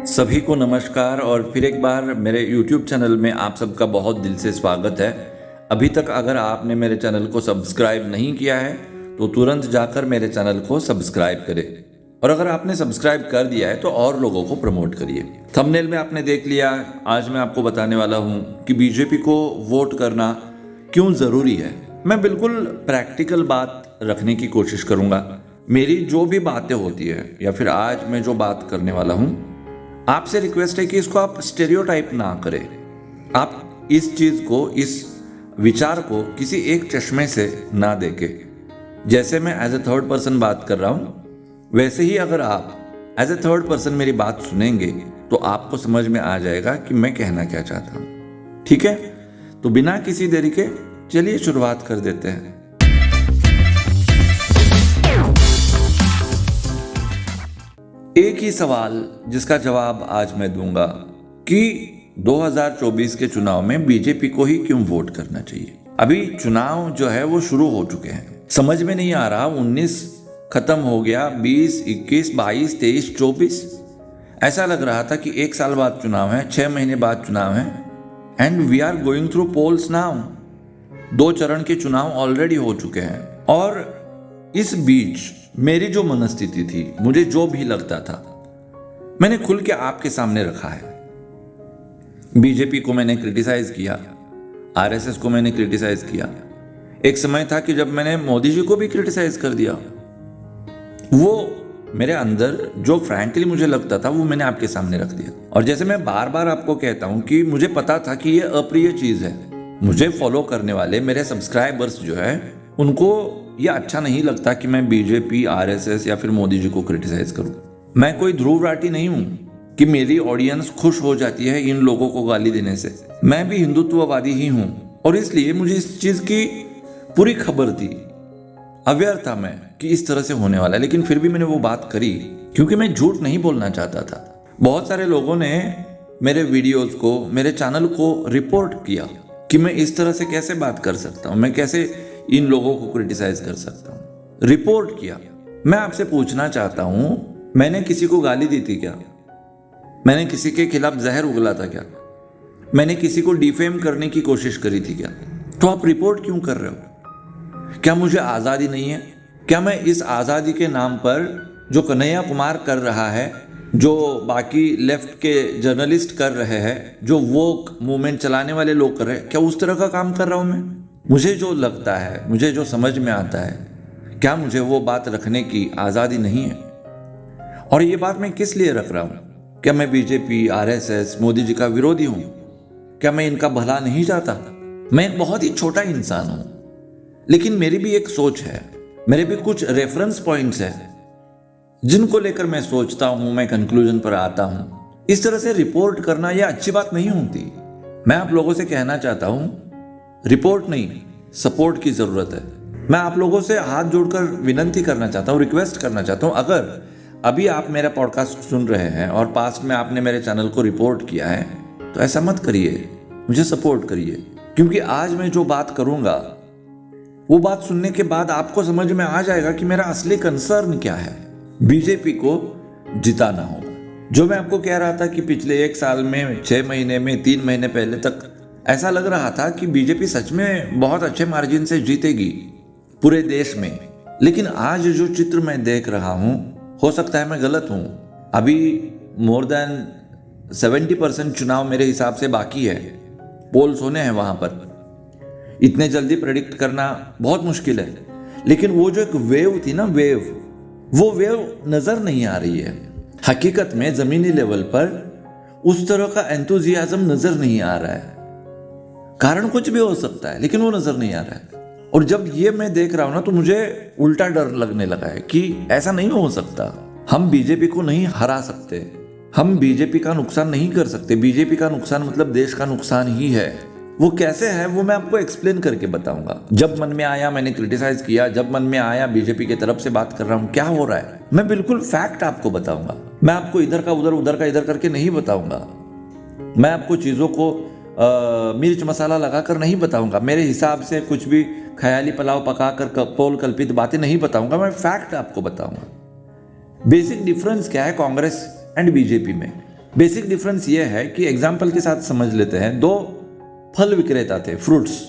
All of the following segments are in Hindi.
सभी को नमस्कार और फिर एक बार मेरे YouTube चैनल में आप सबका बहुत दिल से स्वागत है। अभी तक अगर आपने मेरे चैनल को सब्सक्राइब नहीं किया है तो तुरंत जाकर मेरे चैनल को सब्सक्राइब करें, और अगर आपने सब्सक्राइब कर दिया है तो और लोगों को प्रमोट करिए। थंबनेल में आपने देख लिया, आज मैं आपको बताने वाला हूँ कि बीजेपी को वोट करना क्यों ज़रूरी है। मैं बिल्कुल प्रैक्टिकल बात रखने की कोशिश करूँगा। मेरी जो भी बातें होती है या फिर आज मैं जो बात करने वाला हूँ, आपसे रिक्वेस्ट है कि इसको आप स्टेरियोटाइप ना करें। आप इस चीज़ को, इस विचार को किसी एक चश्मे से ना देखें। जैसे मैं एज ए थर्ड पर्सन बात कर रहा हूँ, वैसे ही अगर आप एज ए थर्ड पर्सन मेरी बात सुनेंगे तो आपको समझ में आ जाएगा कि मैं कहना क्या चाहता हूँ। ठीक है, तो बिना किसी देरी के चलिए शुरुआत कर देते हैं। एक ही सवाल जिसका जवाब आज मैं दूंगा कि 2024 के चुनाव में बीजेपी को ही क्यों वोट करना चाहिए। अभी चुनाव जो है वो शुरू हो चुके हैं, समझ में नहीं आ रहा 19 खत्म हो गया, 20, 21, 22, 23, 24 ऐसा लग रहा था कि एक साल बाद चुनाव है, 6 महीने बाद चुनाव है। And we are going through polls now. 2 चरण के चुनाव ऑलरेडी हो चुके हैं, और इस बीच मेरी जो मनस्थिति थी, मुझे जो भी लगता था, मैंने खुल के आपके सामने रखा है। बीजेपी को मैंने क्रिटिसाइज किया, आरएसएस को मैंने क्रिटिसाइज किया। एक समय था कि जब मैंने मोदी जी को भी क्रिटिसाइज कर दिया। वो मेरे अंदर जो फ्रैंकली मुझे लगता था वो मैंने आपके सामने रख दिया। और जैसे मैं बार बार आपको कहता हूं कि मुझे पता था कि ये अप्रिय चीज है। मुझे फॉलो करने वाले मेरे सब्सक्राइबर्स जो है, उनको ये अच्छा नहीं लगता कि मैं बीजेपी, आरएसएस या फिर मोदी जी को क्रिटिसाइज करूं। मैं कोई ध्रुव राठी नहीं हूं कि मेरी ऑडियंस खुश हो जाती है इन लोगों को गाली देने से। मैं भी हिंदुत्ववादी ही हूं, और इसलिए मुझे इस चीज की पूरी खबर थी, अवेयर था मैं कि इस तरह से होने वाला है। लेकिन फिर भी मैंने वो बात करी क्योंकि मैं झूठ नहीं बोलना चाहता था। बहुत सारे लोगों ने मेरे वीडियोज को, मेरे चैनल को रिपोर्ट किया कि मैं इस तरह से कैसे बात कर सकता हूँ, मैं कैसे इन लोगों को क्रिटिसाइज कर सकता हूं। रिपोर्ट किया। मैं आपसे पूछना चाहता हूं, मैंने किसी को गाली दी थी क्या? मैंने किसी के खिलाफ जहर उगला था क्या? मैंने किसी को डिफेम करने की कोशिश करी थी क्या? तो आप रिपोर्ट क्यों कर रहे हो? क्या मुझे आज़ादी नहीं है? क्या मैं इस आज़ादी के नाम पर जो कन्हैया कुमार कर रहा है, जो बाकी लेफ्ट के जर्नलिस्ट कर रहे हैं, जो वोक मूवमेंट चलाने वाले लोग कर रहे हैं, क्या उस तरह का काम कर रहा हूं मैं? मुझे जो लगता है, मुझे जो समझ में आता है, क्या मुझे वो बात रखने की आज़ादी नहीं है? और ये बात मैं किस लिए रख रहा हूँ? क्या मैं बीजेपी, आरएसएस, मोदी जी का विरोधी हूँ? क्या मैं इनका भला नहीं चाहता? मैं एक बहुत ही छोटा इंसान हूँ, लेकिन मेरी भी एक सोच है, मेरे भी कुछ रेफरेंस पॉइंट्स हैं जिनको लेकर मैं सोचता हूँ, मैं कंक्लूजन पर आता हूँ। इस तरह से रिपोर्ट करना यह अच्छी बात नहीं होती। मैं आप लोगों से कहना चाहता हूँ, रिपोर्ट नहीं, सपोर्ट की जरूरत है। मैं आप लोगों से हाथ जोड़कर विनती करना चाहता हूँ, रिक्वेस्ट करना चाहता हूँ, अगर अभी आप मेरा पॉडकास्ट सुन रहे हैं और पास्ट में आपने मेरे चैनल को रिपोर्ट किया है, तो ऐसा मत करिए, मुझे सपोर्ट करिए। क्योंकि आज मैं जो बात करूंगा, वो बात सुनने के बाद आपको समझ में आ जाएगा कि मेरा असली कंसर्न क्या है। बीजेपी को जिताना होगा। जो मैं आपको कह रहा था कि पिछले 1 साल में, 6 महीने में, 3 महीने पहले तक ऐसा लग रहा था कि बीजेपी सच में बहुत अच्छे मार्जिन से जीतेगी पूरे देश में। लेकिन आज जो चित्र मैं देख रहा हूं, हो सकता है मैं गलत हूं। अभी मोर देन 70% चुनाव मेरे हिसाब से बाकी है, पोल्स होने हैं वहां पर। इतने जल्दी प्रेडिक्ट करना बहुत मुश्किल है। लेकिन वो जो एक वेव थी ना, वो वेव नजर नहीं आ रही है। हकीकत में जमीनी लेवल पर उस तरह का एंथुजियाज्म नजर नहीं आ रहा है। कारण कुछ भी हो सकता है, लेकिन वो नजर नहीं आ रहा है। और जब ये मैं देख रहा हूं ना, तो मुझे उल्टा डर लगने लगा है कि ऐसा नहीं हो सकता। हम बीजेपी को नहीं हरा सकते, हम बीजेपी का नुकसान नहीं कर सकते। बीजेपी का नुकसान मतलब देश का नुकसान ही है। वो कैसे है वो मैं आपको एक्सप्लेन करके बताऊंगा। जब मन में आया मैंने क्रिटिसाइज किया, जब मन में आया बीजेपी की तरफ से बात कर रहा हूं, क्या हो रहा है मैं बिल्कुल फैक्ट आपको बताऊंगा। मैं आपको इधर का उधर, उधर का इधर करके नहीं बताऊंगा। मैं आपको चीजों को मिर्च मसाला लगाकर नहीं बताऊंगा। मेरे हिसाब से कुछ भी ख्याली पुलाव पकाकर पोल कल्पित बातें नहीं बताऊंगा। मैं फैक्ट आपको बताऊंगा। बेसिक डिफरेंस क्या है कांग्रेस एंड बीजेपी में। बेसिक डिफरेंस ये है कि एग्जाम्पल के साथ समझ लेते हैं। दो फल विक्रेता थे, फ्रूट्स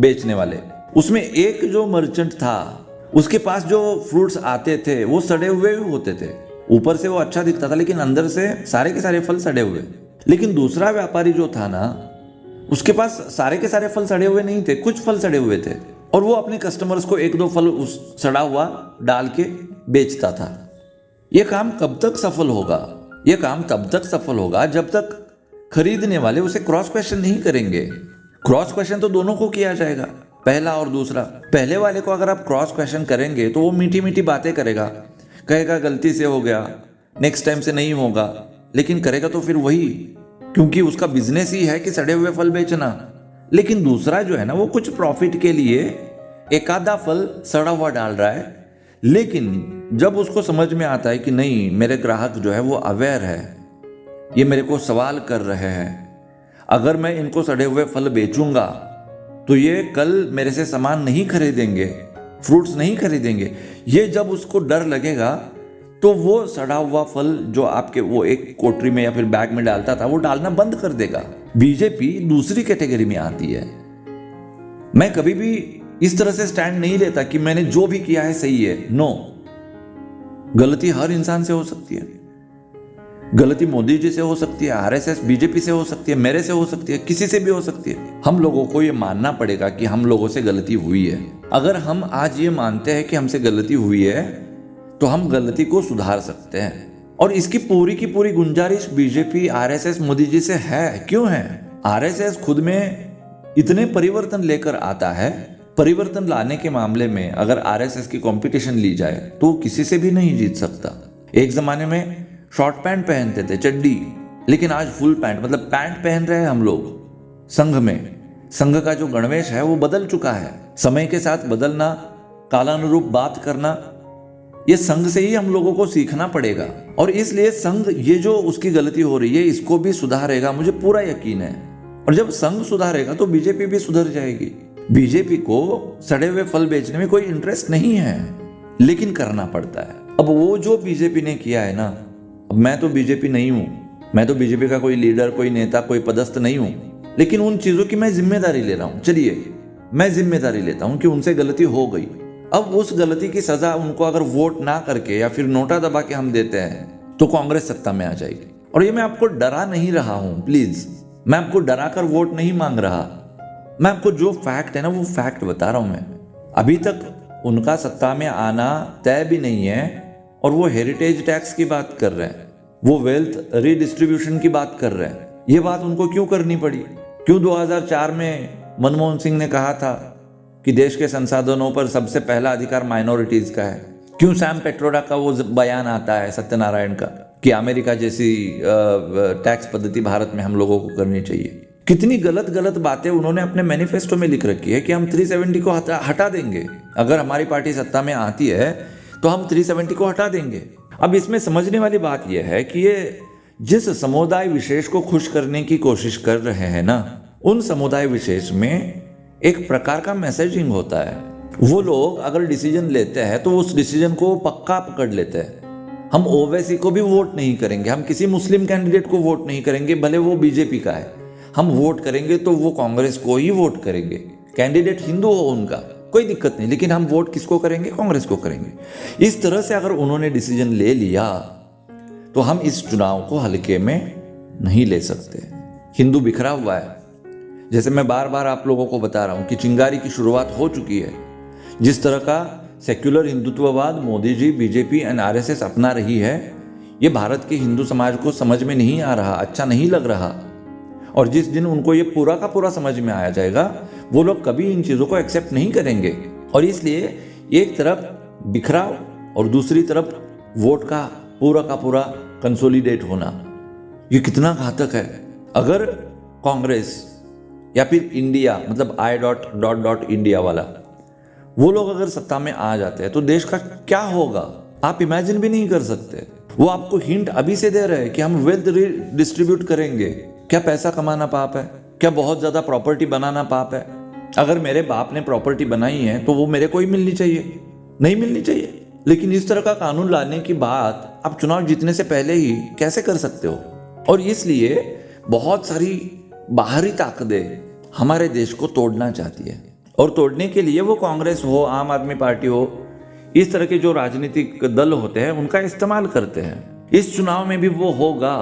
बेचने वाले। उसमें एक जो मर्चेंट था, उसके पास जो फ्रूट्स आते थे वो सड़े हुए होते थे। ऊपर से वो अच्छा दिखता था लेकिन अंदर से सारे के सारे फल सड़े हुए। लेकिन दूसरा व्यापारी जो था ना, उसके पास सारे के सारे फल सड़े हुए नहीं थे, कुछ फल सड़े हुए थे, और वो अपने कस्टमर्स को एक दो फल उस सड़ा हुआ डाल के बेचता था। ये काम कब तक सफल होगा? ये काम तब तक सफल होगा जब तक खरीदने वाले उसे क्रॉस क्वेश्चन नहीं करेंगे। क्रॉस क्वेश्चन तो दोनों को किया जाएगा, पहला और दूसरा। पहले वाले को अगर आप क्रॉस क्वेश्चन करेंगे तो वो मीठी मीठी बातें करेगा, कहेगा गलती से हो गया, नेक्स्ट टाइम से नहीं होगा, लेकिन करेगा तो फिर वही, क्योंकि उसका बिजनेस ही है कि सड़े हुए फल बेचना। लेकिन दूसरा जो है ना, वो कुछ प्रॉफिट के लिए एक आधा फल सड़ा हुआ डाल रहा है। लेकिन जब उसको समझ में आता है कि नहीं, मेरे ग्राहक जो है वो अवेयर है, ये मेरे को सवाल कर रहे हैं, अगर मैं इनको सड़े हुए फल बेचूंगा तो ये कल मेरे से सामान नहीं खरीदेंगे, फ्रूट्स नहीं खरीदेंगे। ये जब उसको डर लगेगा तो वो सड़ा हुआ फल जो आपके वो एक कोटरी में या फिर बैग में डालता था, वो डालना बंद कर देगा। बीजेपी दूसरी कैटेगरी में आती है। मैं कभी भी इस तरह से स्टैंड नहीं लेता कि मैंने जो भी किया है सही है। नो, गलती हर इंसान से हो सकती है। गलती मोदी जी से हो सकती है, आरएसएस बीजेपी से हो सकती है, मेरे से हो सकती है, किसी से भी हो सकती है। हम लोगों को ये मानना पड़ेगा कि हम लोगों से गलती हुई है। अगर हम आज ये मानते हैं कि हमसे गलती हुई है तो हम गलती को सुधार सकते हैं। और इसकी पूरी की पूरी गुंजाइश बीजेपी, आरएसएस, मोदी जी से है। क्यों है? आरएसएस खुद में इतने परिवर्तन लेकर आता है। परिवर्तन लाने के मामले में अगर आरएसएस की कंपटीशन ली जाए तो वो किसी से भी नहीं जीत सकता। एक जमाने में शॉर्ट पैंट पहनते थे, चड्डी, लेकिन आज फुल पैंट, मतलब पैंट पहन रहे हैं हम लोग। संघ में, संघ का जो गणवेश है वो बदल चुका है। समय के साथ बदलना, कालानुरूप बात करना, ये संघ से ही हम लोगों को सीखना पड़ेगा। और इसलिए संघ ये जो उसकी गलती हो रही है इसको भी सुधारेगा, मुझे पूरा यकीन है। और जब संघ सुधारेगा तो बीजेपी भी सुधर जाएगी। बीजेपी को सड़े हुए फल बेचने में कोई इंटरेस्ट नहीं है, लेकिन करना पड़ता है। अब वो जो बीजेपी ने किया है ना, अब मैं तो बीजेपी नहीं हूं, मैं तो बीजेपी का कोई लीडर, कोई नेता, कोई पदस्थ नहीं हूं, लेकिन उन चीजों की मैं जिम्मेदारी ले रहा हूं। चलिए, मैं जिम्मेदारी लेता हूं कि उनसे गलती हो गई। अब उस गलती की सजा उनको अगर वोट ना करके या फिर नोटा दबा के हम देते हैं तो कांग्रेस सत्ता में आ जाएगी। और ये मैं आपको डरा नहीं रहा हूं, प्लीज, मैं आपको डरा कर वोट नहीं मांग रहा। मैं आपको जो फैक्ट है ना वो फैक्ट बता रहा हूं। मैं अभी तक उनका सत्ता में आना तय भी नहीं है और वो हेरिटेज टैक्स की बात कर रहे हैं, वो वेल्थ रीडिस्ट्रीब्यूशन की बात कर रहे हैं। ये बात उनको क्यों करनी पड़ी? क्यों 2004 में मनमोहन सिंह ने कहा था कि देश के संसाधनों पर सबसे पहला अधिकार माइनॉरिटीज का है? क्यों सैम पेट्रोडा का वो बयान आता है, सत्यनारायण का, कि अमेरिका जैसी टैक्स पद्धति भारत में हम लोगों को करनी चाहिए? कितनी गलत गलत बातें उन्होंने अपने मैनिफेस्टो में लिख रखी है कि हम 370 को हटा देंगे। अगर हमारी पार्टी सत्ता में आती है तो हम 370 को हटा देंगे। अब इसमें समझने वाली बात यह है कि ये जिस समुदाय विशेष को खुश करने की कोशिश कर रहे हैं ना, उन समुदाय विशेष में एक प्रकार का मैसेजिंग होता है। वो लोग अगर डिसीजन लेते हैं तो उस डिसीजन को पक्का पकड़ लेते हैं। हम ओवैसी को भी वोट नहीं करेंगे, हम किसी मुस्लिम कैंडिडेट को वोट नहीं करेंगे, भले वो बीजेपी का है। हम वोट करेंगे तो वो कांग्रेस को ही वोट करेंगे। कैंडिडेट हिंदू हो उनका, कोई दिक्कत नहीं, लेकिन हम वोट किसको करेंगे? कांग्रेस को करेंगे। इस तरह से अगर उन्होंने डिसीजन ले लिया तो हम इस चुनाव को हल्के में नहीं ले सकते। हिंदू बिखरा हुआ है। जैसे मैं बार बार आप लोगों को बता रहा हूं कि चिंगारी की शुरुआत हो चुकी है। जिस तरह का सेक्युलर हिंदुत्ववाद Modi ji, BJP and RSS अपना रही है, ये भारत के हिंदू समाज को समझ में नहीं आ रहा, अच्छा नहीं लग रहा। और जिस दिन उनको ये पूरा का पूरा समझ में आया जाएगा, वो लोग कभी इन चीज़ों को एक्सेप्ट नहीं करेंगे। और इसलिए एक तरफ बिखराव और दूसरी तरफ वोट का पूरा कंसोलिडेट होना, ये कितना घातक है। अगर कांग्रेस या फिर इंडिया, मतलब I.India वाला, वो लोग अगर सत्ता में आ जाते हैं तो देश का क्या होगा आप इमेजिन भी नहीं कर सकते। वो आपको हिंट अभी से दे रहे हैं कि हम वेल्थ डिस्ट्रीब्यूट करेंगे। क्या पैसा कमाना पाप है? क्या बहुत ज्यादा प्रॉपर्टी बनाना पाप है? अगर मेरे बाप ने प्रॉपर्टी बनाई है तो वो मेरे को ही मिलनी चाहिए? नहीं मिलनी चाहिए। लेकिन इस तरह का कानून लाने की बात आप चुनाव जीतने से पहले ही कैसे कर सकते हो? और इसलिए बहुत सारी बाहरी ताकतें हमारे देश को तोड़ना चाहती है, और तोड़ने के लिए वो कांग्रेस हो, आम आदमी पार्टी हो, इस तरह के जो राजनीतिक दल होते हैं उनका इस्तेमाल करते हैं। इस चुनाव में भी वो होगा,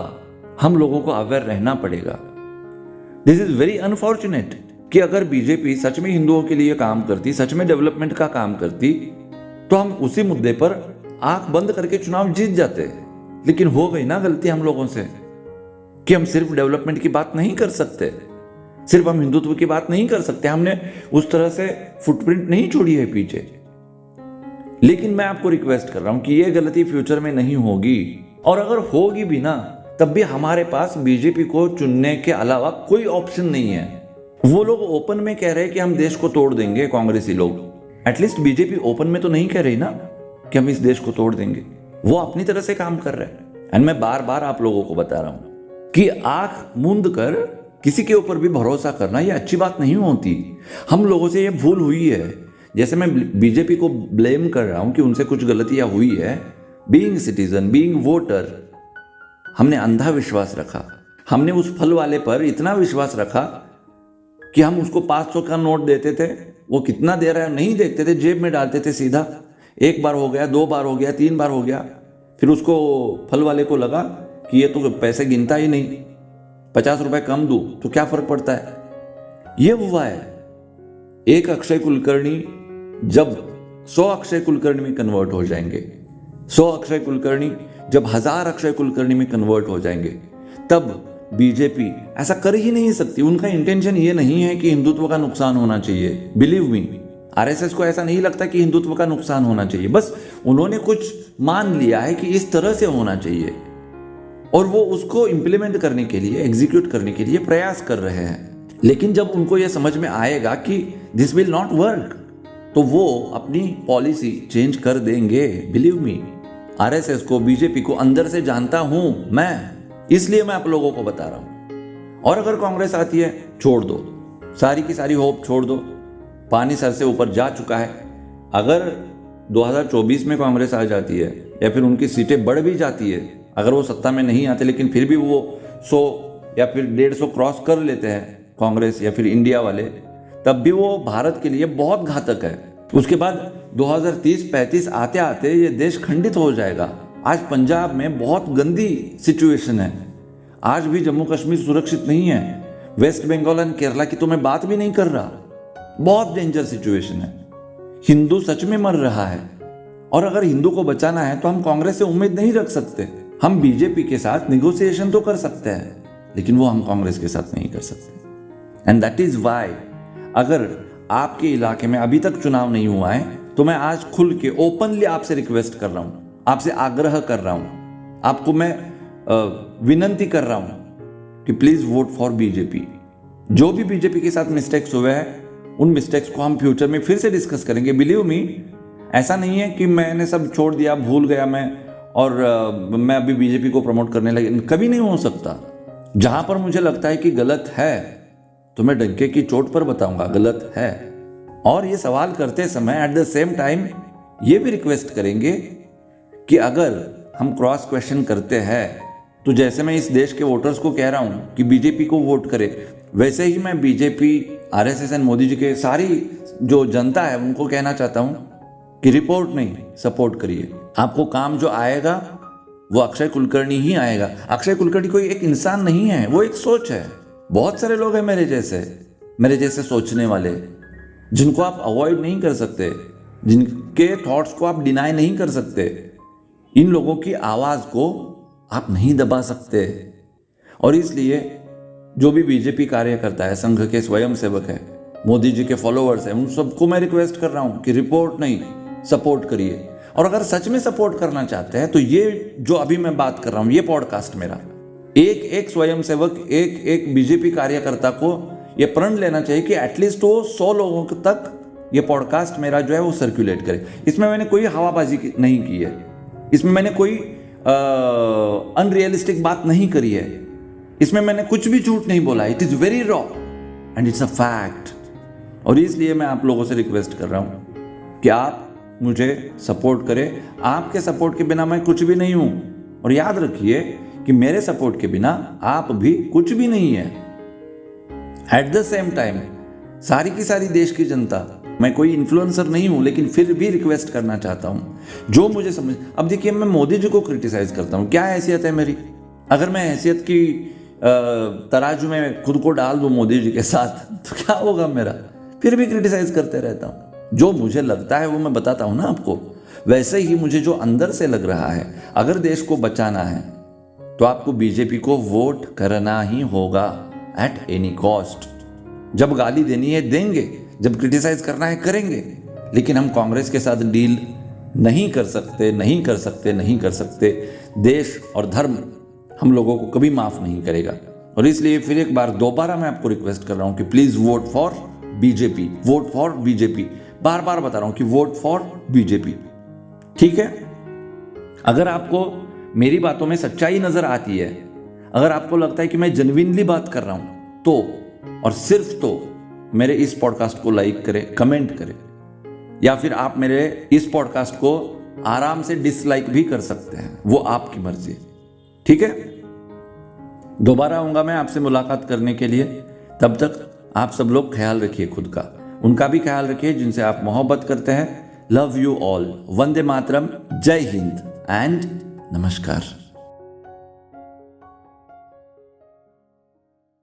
हम लोगों को अवेयर रहना पड़ेगा। दिस इज वेरी अनफॉर्चुनेट कि अगर बीजेपी सच में हिंदुओं के लिए काम करती, सच में डेवलपमेंट का काम करती, तो हम उसी मुद्दे पर आंख बंद करके चुनाव जीत जाते। लेकिन हो गई ना गलती हम लोगों से कि हम सिर्फ डेवलपमेंट की बात नहीं कर सकते, सिर्फ हम हिंदुत्व की बात नहीं कर सकते, हमने उस तरह से फुटप्रिंट नहीं छोड़ी है पीछे। लेकिन मैं आपको रिक्वेस्ट कर रहा हूं कि यह गलती फ्यूचर में नहीं होगी, और अगर होगी भी ना तब भी हमारे पास बीजेपी को चुनने के अलावा कोई ऑप्शन नहीं है। वो लोग ओपन में कह रहे हैं कि हम देश को तोड़ देंगे, कांग्रेसी लोग। एटलीस्ट बीजेपी ओपन में तो नहीं कह रही ना कि हम इस देश को तोड़ देंगे, वो अपनी तरह से काम कर रहे हैं। एंड मैं बार बार आप लोगों को बता रहा हूं कि आंख मूंद कर किसी के ऊपर भी भरोसा करना ये अच्छी बात नहीं होती। हम लोगों से ये भूल हुई है। जैसे मैं बीजेपी को ब्लेम कर रहा हूं कि उनसे कुछ गलतियां हुई है, बीइंग सिटीजन, बीइंग वोटर, हमने अंधा विश्वास रखा। हमने उस फल वाले पर इतना विश्वास रखा कि हम उसको 500 का नोट देते थे, वो कितना दे रहा है नहीं देखते थे, जेब में डालते थे सीधा। एक बार हो गया, 2 बार हो गया, 3 बार हो गया, फिर उसको फल वाले को लगा कि ये तो पैसे गिनता ही नहीं, 50 रुपए कम दूं तो क्या फर्क पड़ता है। ये हुआ है। एक अक्षय कुलकर्णी जब 100 अक्षय कुलकर्णी में कन्वर्ट हो जाएंगे, 100 अक्षय कुलकर्णी जब 1000 अक्षय कुलकर्णी में कन्वर्ट हो जाएंगे, तब बीजेपी ऐसा कर ही नहीं सकती। उनका इंटेंशन ये नहीं है कि हिंदुत्व का नुकसान होना चाहिए। बिलीव मी, आरएसएस को ऐसा नहीं लगता कि हिंदुत्व का नुकसान होना चाहिए। बस उन्होंने कुछ मान लिया है कि इस तरह से होना चाहिए, और वो उसको इंप्लीमेंट करने के लिए, एग्जीक्यूट करने के लिए प्रयास कर रहे हैं। लेकिन जब उनको यह समझ में आएगा कि दिस विल नॉट वर्क, तो वो अपनी पॉलिसी चेंज कर देंगे। बिलीव मी, आरएसएस को, बीजेपी को अंदर से जानता हूं मैं, इसलिए मैं आप लोगों को बता रहा हूं। और अगर कांग्रेस आती है, छोड़ दो, सारी की सारी होप छोड़ दो, पानी सर से ऊपर जा चुका है। अगर 2024 में कांग्रेस आ जाती है, या फिर उनकी सीटें बढ़ भी जाती है, अगर वो सत्ता में नहीं आते लेकिन फिर भी वो 100 या फिर 150 क्रॉस कर लेते हैं कांग्रेस या फिर इंडिया वाले, तब भी वो भारत के लिए बहुत घातक है। उसके बाद 2030-35 आते आते ये देश खंडित हो जाएगा। आज पंजाब में बहुत गंदी सिचुएशन है, आज भी जम्मू कश्मीर सुरक्षित नहीं है, वेस्ट बंगाल एंड केरला की तो मैं बात भी नहीं कर रहा, बहुत डेंजर सिचुएशन है। हिंदू सच में मर रहा है, और अगर हिंदू को बचाना है तो हम कांग्रेस से उम्मीद नहीं रख सकते। हम बीजेपी के साथ निगोशिएशन तो कर सकते हैं, लेकिन वो हम कांग्रेस के साथ नहीं कर सकते। एंड दैट इज वाई, अगर आपके इलाके में अभी तक चुनाव नहीं हुआ है, तो मैं आज खुल के ओपनली आपसे रिक्वेस्ट कर रहा हूं, आपसे आग्रह कर रहा हूं, आपको मैं विनंती कर रहा हूं कि प्लीज वोट फॉर बीजेपी। जो भी बीजेपी के साथ मिस्टेक्स हुए हैं, उन मिस्टेक्स को हम फ्यूचर में फिर से डिस्कस करेंगे। बिलीव मी, ऐसा नहीं है कि मैंने सब छोड़ दिया, भूल गया मैं, और मैं अभी बीजेपी को प्रमोट करने लगे। कभी नहीं हो सकता। जहां पर मुझे लगता है कि गलत है, तो मैं डंके की चोट पर बताऊंगा गलत है। और ये सवाल करते समय एट द सेम टाइम ये भी रिक्वेस्ट करेंगे कि अगर हम क्रॉस क्वेश्चन करते हैं, तो जैसे मैं इस देश के वोटर्स को कह रहा हूं कि बीजेपी को वोट करे, वैसे ही मैं BJP, RSS and Modi ji के सारी जो जनता है उनको कहना चाहता हूं कि रिपोर्ट नहीं, सपोर्ट करिए। आपको काम जो आएगा वो अक्षय कुलकर्णी ही आएगा। अक्षय कुलकर्णी कोई एक इंसान नहीं है, वो एक सोच है। बहुत सारे लोग हैं मेरे जैसे सोचने वाले, जिनको आप अवॉइड नहीं कर सकते, जिनके थॉट्स को आप डिनाई नहीं कर सकते। इन लोगों की आवाज को आप नहीं दबा सकते। और इसलिए जो भी बीजेपी कार्यकर्ता है, संघ के स्वयंसेवक है, मोदी जी के फॉलोअर्स हैं, उन सबको मैं रिक्वेस्ट कर रहा हूं कि रिपोर्ट नहीं, सपोर्ट करिए। और अगर सच में सपोर्ट करना चाहते हैं, तो ये जो अभी मैं बात कर रहा हूं, ये पॉडकास्ट मेरा, एक एक स्वयंसेवक, एक एक बीजेपी कार्यकर्ता को ये प्रण लेना चाहिए कि एटलीस्ट वो 100 लोगों तक ये पॉडकास्ट मेरा जो है वो सर्कुलेट करे। इसमें मैंने कोई हवाबाजी नहीं की है, इसमें मैंने कोई अनरियलिस्टिक बात नहीं करी है, इसमें मैंने कुछ भी झूठ नहीं बोला। It is very raw and it's a fact. और इसलिए मैं आप लोगों से रिक्वेस्ट कर रहा हूं कि आप मुझे सपोर्ट करें। आपके सपोर्ट के बिना मैं कुछ भी नहीं हूं। और याद रखिए, कि मेरे सपोर्ट के बिना आप भी कुछ भी नहीं है। एट द सेम टाइम सारी की सारी देश की जनता, मैं कोई इन्फ्लुएंसर नहीं हूं लेकिन फिर भी रिक्वेस्ट करना चाहता हूं, जो मुझे समझ, अब देखिए मैं मोदी जी को क्रिटिसाइज करता हूं, क्या हैसियत है मेरी? अगर मैं हैसियत की तराजू में खुद को डाल दूं मोदी जी के साथ तो क्या होगा मेरा? फिर भी क्रिटिसाइज करते रहता हूं। जो मुझे लगता है वो मैं बताता हूं ना आपको। वैसे ही मुझे जो अंदर से लग रहा है, अगर देश को बचाना है तो आपको बीजेपी को वोट करना ही होगा एट एनी कॉस्ट। जब गाली देनी है देंगे, जब क्रिटिसाइज करना है करेंगे, लेकिन हम कांग्रेस के साथ डील नहीं कर सकते, नहीं कर सकते, नहीं कर सकते। देश और धर्म हम लोगों को कभी माफ नहीं करेगा। और इसलिए फिर एक बार दोबारा मैं आपको रिक्वेस्ट कर रहा हूं कि please vote for BJP, vote for BJP. बार बार बता रहा हूं कि वोट फॉर बीजेपी, ठीक है? अगर आपको मेरी बातों में सच्चाई नजर आती है, अगर आपको लगता है कि मैं जेन्युइनली बात कर रहा हूं, तो और सिर्फ तो मेरे इस पॉडकास्ट को लाइक करें, कमेंट करें, या फिर आप मेरे इस पॉडकास्ट को आराम से डिसलाइक भी कर सकते हैं, वो आपकी मर्जी, ठीक है? दोबारा आऊंगा मैं आपसे मुलाकात करने के लिए। तब तक आप सब लोग ख्याल रखिए खुद का, उनका भी ख्याल रखिए जिनसे आप मोहब्बत करते हैं। Love you all. वंदे मातरम, जय हिंद एंड नमस्कार।